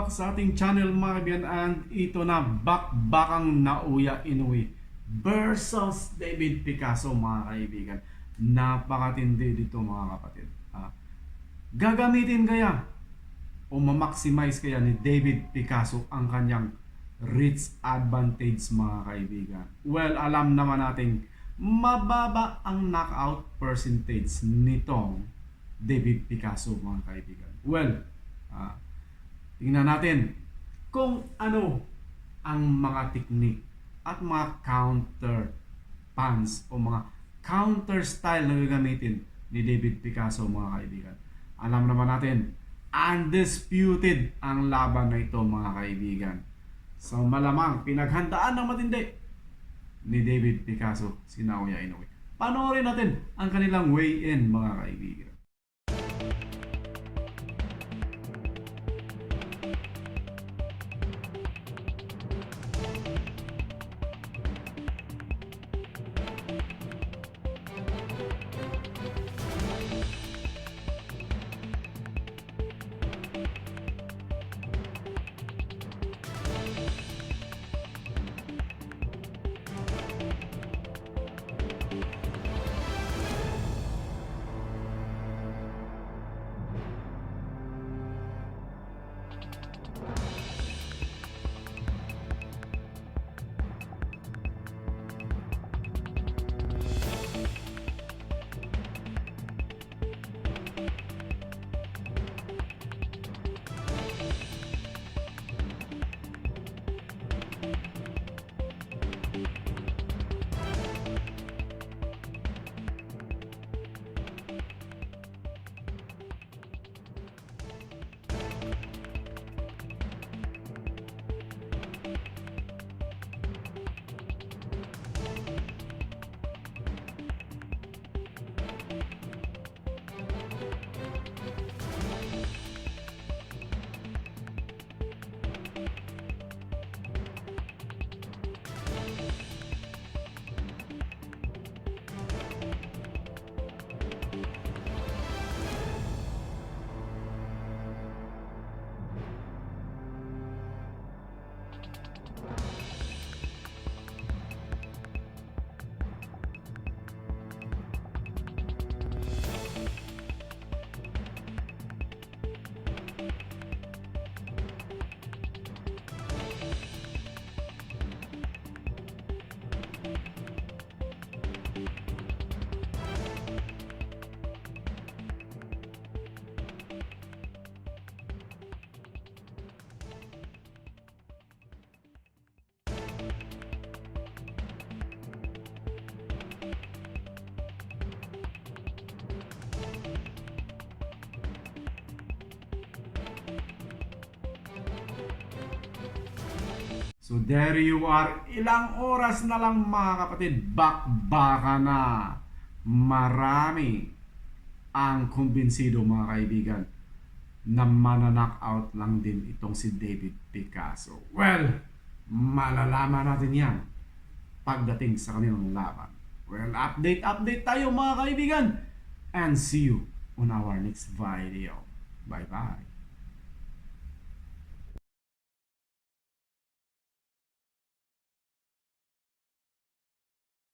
back sa ating channel mga kaibigan, and ito na bakbakang Naoya Inoue versus David Picasso mga kaibigan. Napakatindi dito mga kapatid. Gagamitin kaya o ma-maximize kaya ni David Picasso ang kanyang reach advantage mga kaibigan? Well, alam naman natin mababa ang knockout percentage nitong David Picasso mga kaibigan. Well, tingnan natin kung ano ang mga technique at mga counter punch o mga counter style na gagamitin ni David Picasso mga kaibigan. Alam naman natin, undisputed ang laban na ito mga kaibigan. So malamang pinaghandaan ng matindi ni David Picasso si Naoya Inoue. Panoorin natin ang kanilang weigh-in mga kaibigan. So there you are. Ilang oras na lang mga kapatid, bakbaka na. Marami ang kumbinsido mga kaibigan na mananockout lang din itong si David Picasso. Well, malalaman natin yan pagdating sa kanilang laban. Well, update tayo mga kaibigan. And see you on our next video. Bye-bye.